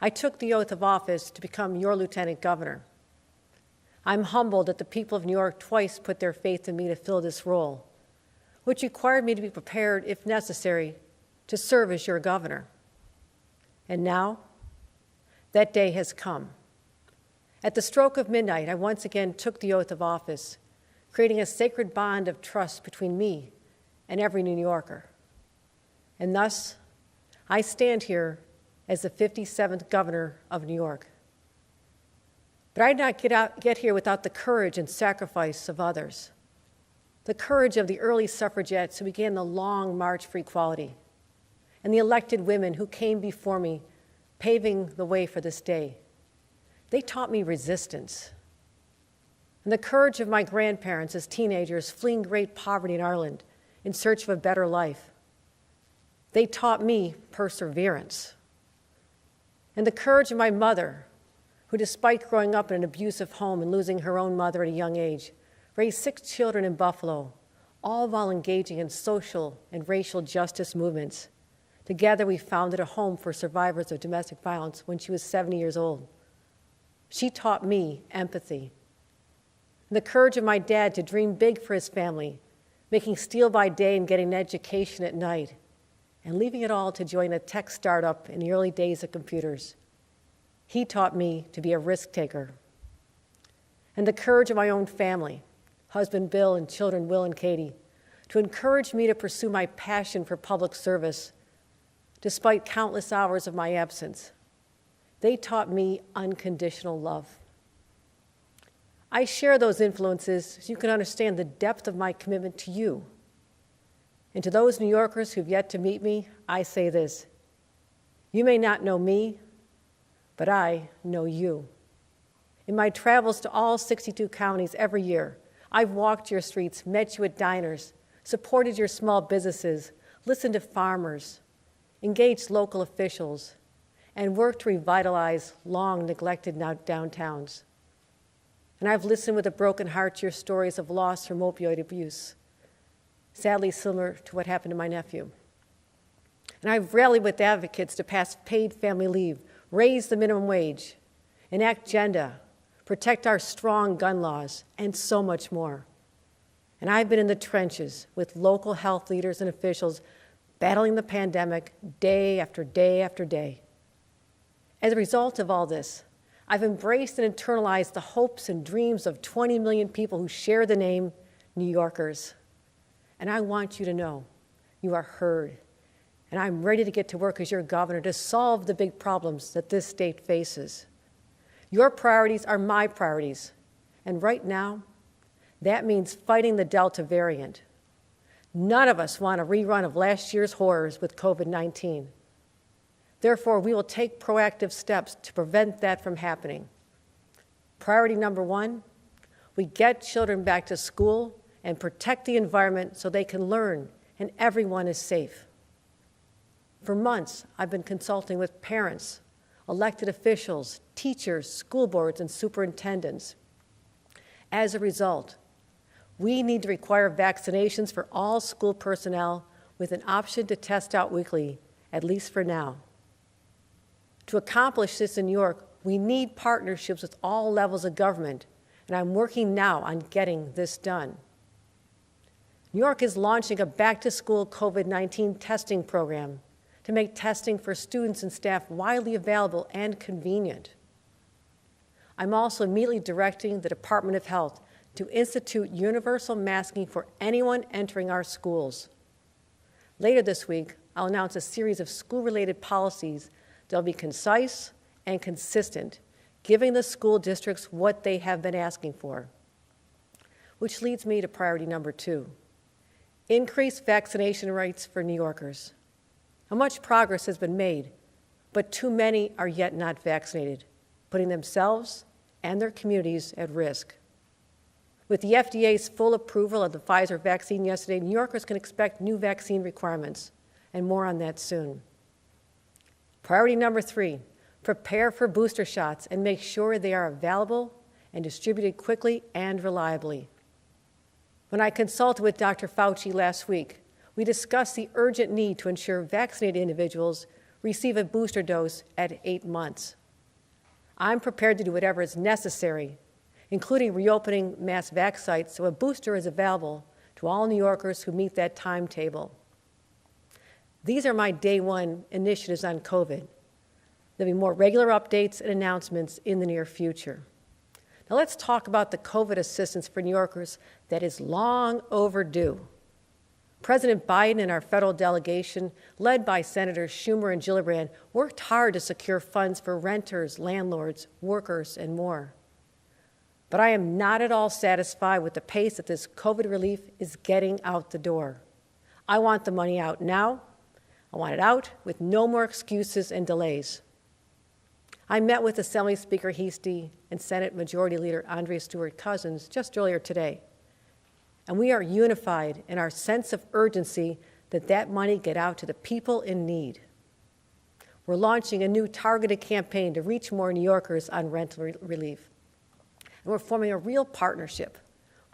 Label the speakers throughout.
Speaker 1: I took the oath of office to become your lieutenant governor. I'm humbled that the people of New York twice put their faith in me to fill this role, which required me to be prepared, if necessary, to serve as your governor. And now, that day has come. At the stroke of midnight, I once again took the oath of office, creating a sacred bond of trust between me and every New Yorker. And thus, I stand here as the 57th governor of New York. But I did not get here without the courage and sacrifice of others, the courage of the early suffragettes who began the long march for equality, and the elected women who came before me, paving the way for this day. They taught me resistance. And the courage of my grandparents as teenagers fleeing great poverty in Ireland in search of a better life. They taught me perseverance. And the courage of my mother, who, despite growing up in an abusive home and losing her own mother at a young age, raised 6 children in Buffalo, all while engaging in social and racial justice movements. Together, we founded a home for survivors of domestic violence when she was 70 years old. She taught me empathy. And the courage of my dad to dream big for his family, making steel by day and getting an education at night, and leaving it all to join a tech startup in the early days of computers. He taught me to be a risk taker. And the courage of my own family, husband Bill and children Will and Katie, to encourage me to pursue my passion for public service despite countless hours of my absence. They taught me unconditional love. I share those influences so you can understand the depth of my commitment to you. And to those New Yorkers who've yet to meet me, I say this: you may not know me, but I know you. In my travels to all 62 counties every year, I've walked your streets, met you at diners, supported your small businesses, listened to farmers, engaged local officials, and worked to revitalize long-neglected downtowns. And I've listened with a broken heart to your stories of loss from opioid abuse, sadly similar to what happened to my nephew. And I've rallied with advocates to pass paid family leave, raise the minimum wage, enact gender, protect our strong gun laws, and so much more. And I've been in the trenches with local health leaders and officials battling the pandemic day after day after day. As a result of all this, I've embraced and internalized the hopes and dreams of 20 million people who share the name New Yorkers. And I want you to know you are heard. And I'm ready to get to work as your governor to solve the big problems that this state faces. Your priorities are my priorities. And right now, that means fighting the Delta variant. None of us want a rerun of last year's horrors with COVID-19. Therefore, we will take proactive steps to prevent that from happening. Priority number 1, we get children back to school and protect the environment so they can learn and everyone is safe. For months, I've been consulting with parents, elected officials, teachers, school boards, and superintendents. As a result, we need to require vaccinations for all school personnel with an option to test out weekly, at least for now. To accomplish this in New York, we need partnerships with all levels of government, and I'm working now on getting this done. New York is launching a back-to-school COVID-19 testing program to make testing for students and staff widely available and convenient. I'm also immediately directing the Department of Health to institute universal masking for anyone entering our schools. Later this week, I'll announce a series of school-related policies that will be concise and consistent, giving the school districts what they have been asking for. Which leads me to priority number 2, increase vaccination rates for New Yorkers. Now, much progress has been made, but too many are yet not vaccinated, putting themselves and their communities at risk. With the FDA's full approval of the Pfizer vaccine yesterday, New Yorkers can expect new vaccine requirements, and more on that soon. Priority number 3, prepare for booster shots and make sure they are available and distributed quickly and reliably. When I consulted with Dr. Fauci last week, we discussed the urgent need to ensure vaccinated individuals receive a booster dose at 8 months. I'm prepared to do whatever is necessary, including reopening mass vac sites so a booster is available to all New Yorkers who meet that timetable. These are my day one initiatives on COVID. There'll be more regular updates and announcements in the near future. Now let's talk about the COVID assistance for New Yorkers that is long overdue. President Biden and our federal delegation, led by Senators Schumer and Gillibrand, worked hard to secure funds for renters, landlords, workers, and more. But I am not at all satisfied with the pace that this COVID relief is getting out the door. I want the money out now. I want it out with no more excuses and delays. I met with Assembly Speaker Heastie and Senate Majority Leader Andrea Stewart-Cousins just earlier today, and we are unified in our sense of urgency that that money get out to the people in need. We're launching a new targeted campaign to reach more New Yorkers on rental relief. And we're forming a real partnership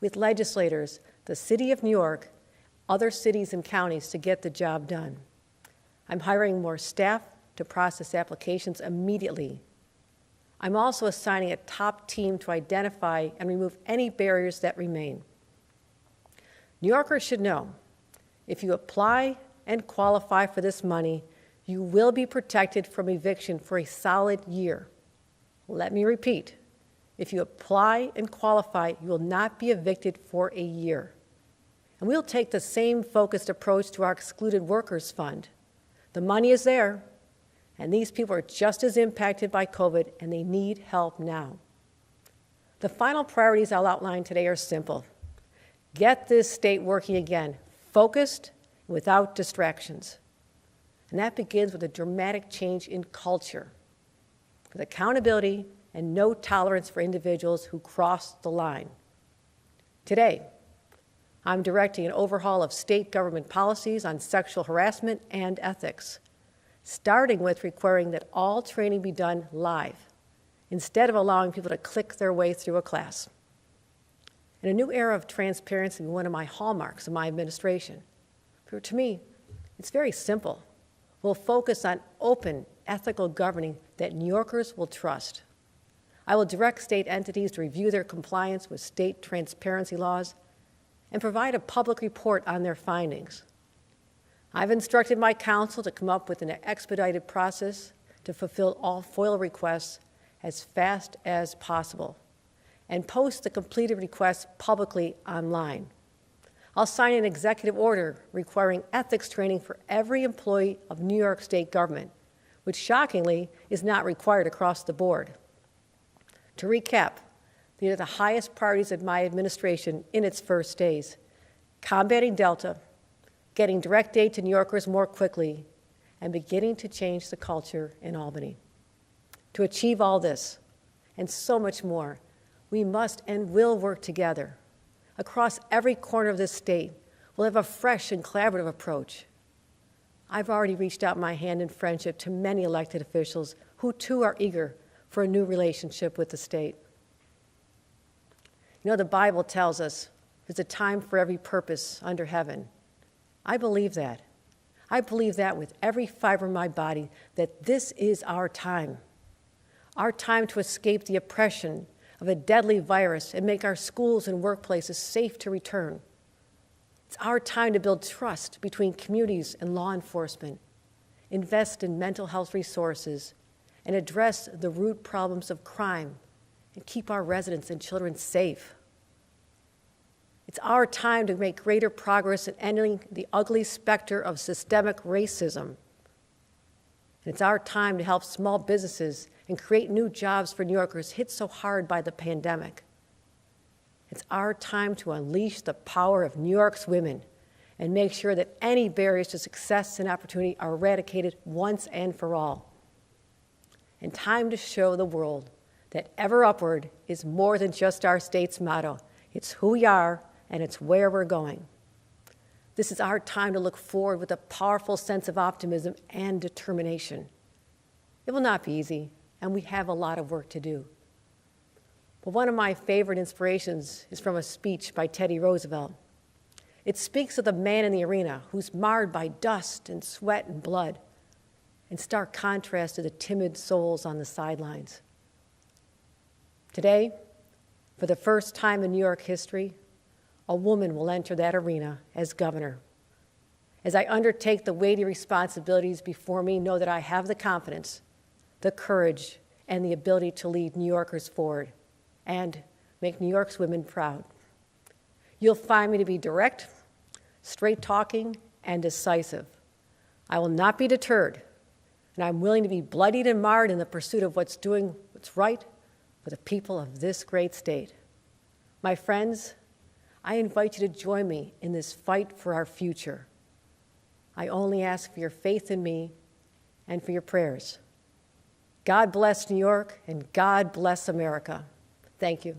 Speaker 1: with legislators, the City of New York, other cities and counties to get the job done. I'm hiring more staff to process applications immediately. I'm also assigning a top team to identify and remove any barriers that remain. New Yorkers should know, if you apply and qualify for this money, you will be protected from eviction for a solid year. Let me repeat, if you apply and qualify, you will not be evicted for a year. And we'll take the same focused approach to our Excluded Workers Fund. The money is there, and these people are just as impacted by COVID, and they need help now. The final priorities I'll outline today are simple. Get this state working again, focused and without distractions. And that begins with a dramatic change in culture, with accountability and no tolerance for individuals who cross the line. Today, I'm directing an overhaul of state government policies on sexual harassment and ethics, starting with requiring that all training be done live, instead of allowing people to click their way through a class. And a new era of transparency will be one of my hallmarks of my administration. To me, it's very simple. We'll focus on open, ethical governing that New Yorkers will trust. I will direct state entities to review their compliance with state transparency laws and provide a public report on their findings. I've instructed my counsel to come up with an expedited process to fulfill all FOIL requests as fast as possible and post the completed requests publicly online. I'll sign an executive order requiring ethics training for every employee of New York State government, which shockingly is not required across the board. To recap, these are the highest priorities of my administration in its first days: combating Delta, getting direct aid to New Yorkers more quickly, and beginning to change the culture in Albany. To achieve all this, and so much more, we must and will work together. Across every corner of this state, we'll have a fresh and collaborative approach. I've already reached out my hand in friendship to many elected officials who too are eager for a new relationship with the state. You know, the Bible tells us there's a time for every purpose under heaven. I believe that. I believe that with every fiber of my body, that this is our time to escape the oppression of a deadly virus and make our schools and workplaces safe to return. It's our time to build trust between communities and law enforcement, invest in mental health resources, and address the root problems of crime and keep our residents and children safe. It's our time to make greater progress in ending the ugly specter of systemic racism. And it's our time to help small businesses and create new jobs for New Yorkers hit so hard by the pandemic. It's our time to unleash the power of New York's women and make sure that any barriers to success and opportunity are eradicated once and for all. And time to show the world that ever upward is more than just our state's motto. It's who we are and it's where we're going. This is our time to look forward with a powerful sense of optimism and determination. It will not be easy, and we have a lot of work to do. But one of my favorite inspirations is from a speech by Teddy Roosevelt. It speaks of the man in the arena who's marred by dust and sweat and blood. in stark contrast to the timid souls on the sidelines. Today, for the first time in New York history, a woman will enter that arena as governor. As I undertake the weighty responsibilities before me, know that I have the confidence, the courage, and the ability to lead New Yorkers forward and make New York's women proud. You'll find me to be direct, straight-talking, and decisive. I will not be deterred, and I'm willing to be bloodied and marred in the pursuit of what's right for the people of this great state. My friends, I invite you to join me in this fight for our future. I only ask for your faith in me and for your prayers. God bless New York, and God bless America. Thank you.